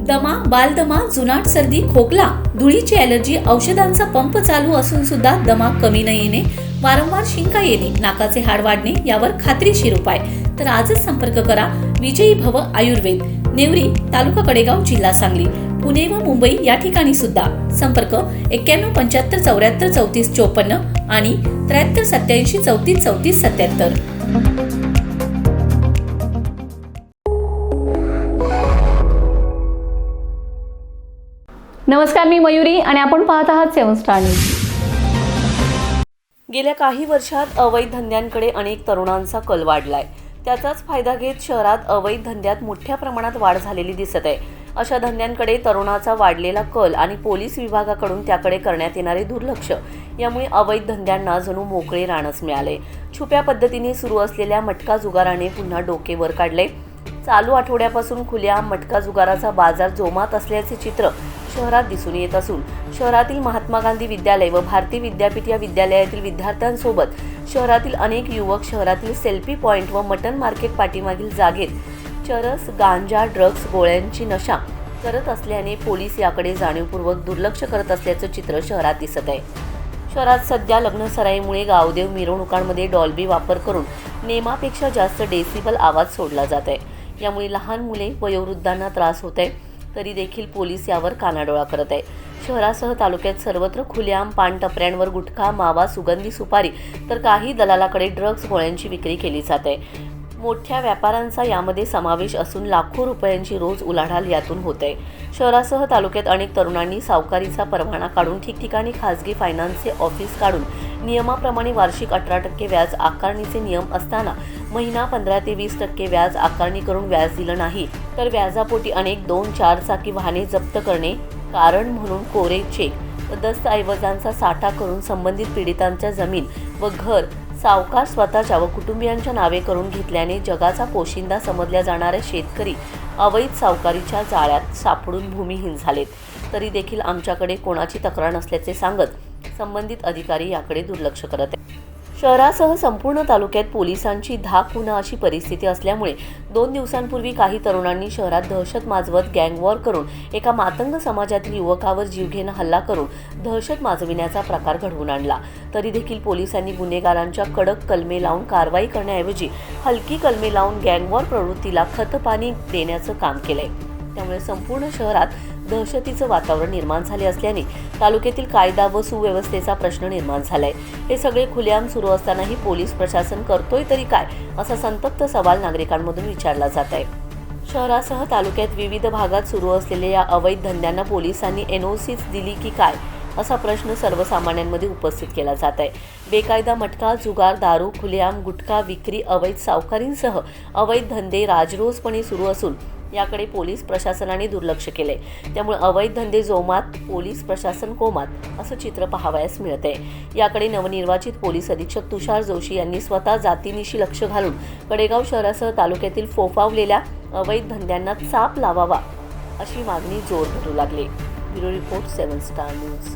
दमा, बालदमा, जुनाट सर्दी, खोकला, धुळीची ॲलर्जी, औषधांचा पंप चालू असून सुद्धा दमा कमी न येणे, वारंवार शिंका येणे, नाकाचे हाड वाढणे यावर खात्रीशीर उपाय. तर आजच संपर्क करा विजयी भव आयुर्वेद, नेवरी, तालुका कडेगाव, जिल्हा सांगली, पुणे व मुंबई या ठिकाणी सुद्धा. संपर्क 91 75 74 34 54 आणि 73 87 34 34 77. नमस्कार, मी मयुरी आणि आपण पाहत आहात 7 स्टार न्यूज. गेल्या काही वर्षात अवैध धंद्यांकडे अनेक तरुणांचा कल वाढलाय. त्याचाच फायदा घेत शहरात अवैध धंद्यात मोठ्या प्रमाणात वाढ झालेली दिसत आहे. अशा धंद्यांकडे तरुणाचा वाढलेला कल आणि पोलीस विभागाकडून त्याकडे करण्यात येणारे दुर्लक्ष यामुळे अवैध धंद्यांना जणू मोकळे रानच मिळाले. छुप्या पद्धतीने सुरू असलेल्या मटका जुगाराने पुन्हा डोके वर काढले. चालू आठवड्यापासून खुल्या मटका जुगाराचा बाजार जोमात असल्याचे चित्र शहरात दिसून येत असून शहरातील महात्मा गांधी विद्यालय व भारती विद्यापीठ या विद्यालयातील विद्यार्थ्यांसोबत शहरातील अनेक युवक शहरातील सेल्फी पॉइंट व मटन मार्केट पाठीमागील जागेत चरस, गांजा, ड्रग्ज, गोळ्यांची नशा करत असल्याने पोलीस याकडे जाणीवपूर्वक दुर्लक्ष करत असल्याचं चित्र शहरात दिसत आहे. शहरात सध्या लग्न सराईमुळे गावदेव मिरवणुकांमध्ये डॉल्बी वापर करून नेमापेक्षा जास्त डेसिबल आवाज सोडला जात आहे. यामुळे लहान मुले वयोवृद्धांना त्रास होत आहे. तरी देखील पोलीस यावर कानाडोळा करत आहे. शहरासह तालुक्यात सर्वत्र खुलेआम पान टपऱ्यांवर गुटखा, मावा, सुगंधी सुपारी तर काही दलालाकडे ड्रग्ज, गोळ्यांची विक्री केली जात आहे. मोठ्या व्यापाऱ्यांचा यामध्ये समावेश असून लाखो रुपयांची रोज उलाढाल यातून होते. शहरासह तालुक्यात अनेक तरुणांनी सावकारीचा परवाना काढून ठिकठिकाणी खासगी फायनान्सचे ऑफिस काढून नियमाप्रमाणे वार्षिक 18% व्याज आकारणीचे नियम असताना महिना 15 ते 20% व्याज आकारणी करून व्याज दिलं नाही तर व्याजापोटी अनेक 2-4 चाकी वाहने जप्त करणे, कारण म्हणून कोरे चेक व दस्तऐवजांचा साठा करून संबंधित पीडितांच्या जमीन व घर सावकार स्वतःच्या व कुटुंबियांच्या नावे करून घेतल्याने जगाचा पोशिंदा समजल्या जाणारे शेतकरी अवैध सावकारीच्या जाळ्यात सापडून भूमिहीन झालेत. तरी देखील आमच्याकडे कोणाची तक्रार नसल्याचे सांगत संबंधित अधिकारी याकडे दुर्लक्ष करत आहेत. शहरासह संपूर्ण तालुक्यात पोलिसांची धाक होणं अशी परिस्थिती असल्यामुळे 2 दिवसांपूर्वी काही तरुणांनी शहरात दहशत माजवत गँगवॉर करून एका मातंग समाजातील युवकावर जीवघेणा हल्ला करून दहशत माजविण्याचा प्रकार घडवून आणला. तरी देखील पोलिसांनी गुन्हेगारांच्या कडक कलमे लावून कारवाई करण्याऐवजी हलकी कलमे लावून गँगवॉर प्रवृत्तीला खतपाणी देण्याचं काम केलंय. त्यामुळे संपूर्ण शहरात दहशतीचं वातावरण निर्माण झाले असल्याने तालुक्यातील कायदा व सुव्यवस्थेचा प्रश्न निर्माण झालाय. हे सगळे खुलेआम सुरू असतानाही पोलीस प्रशासन करतोय तरी काय, असा संतप्त सवाल नागरिकांमधून विचारला जात आहे. शहरासह तालुक्यात विविध भागात सुरू असलेल्या या अवैध धंद्यांना पोलिसांनी NOCच दिली की काय, असा प्रश्न सर्वसामान्यांमध्ये उपस्थित केला जात आहे. बेकायदा मटका, जुगार, दारू, खुलेआम गुटखा विक्री, अवैध सावकारींसह अवैध धंदे राजरोसपणे सुरू असून याकडे पोलीस प्रशासनाने दुर्लक्ष केले. त्यामुळे अवैध धंदे जोमात, पोलीस प्रशासन कोमात असं चित्र पाहावयास मिळते. याकडे नवनिर्वाचित पोलीस अधीक्षक तुषार जोशी यांनी स्वतः जातीनिशी लक्ष घालून कडेगाव शहरासह तालुक्यातील फोफावलेल्या अवैध धंद्यांना चाप लावावा अशी मागणी जोर धरू लागली. Bureau report 7 star news.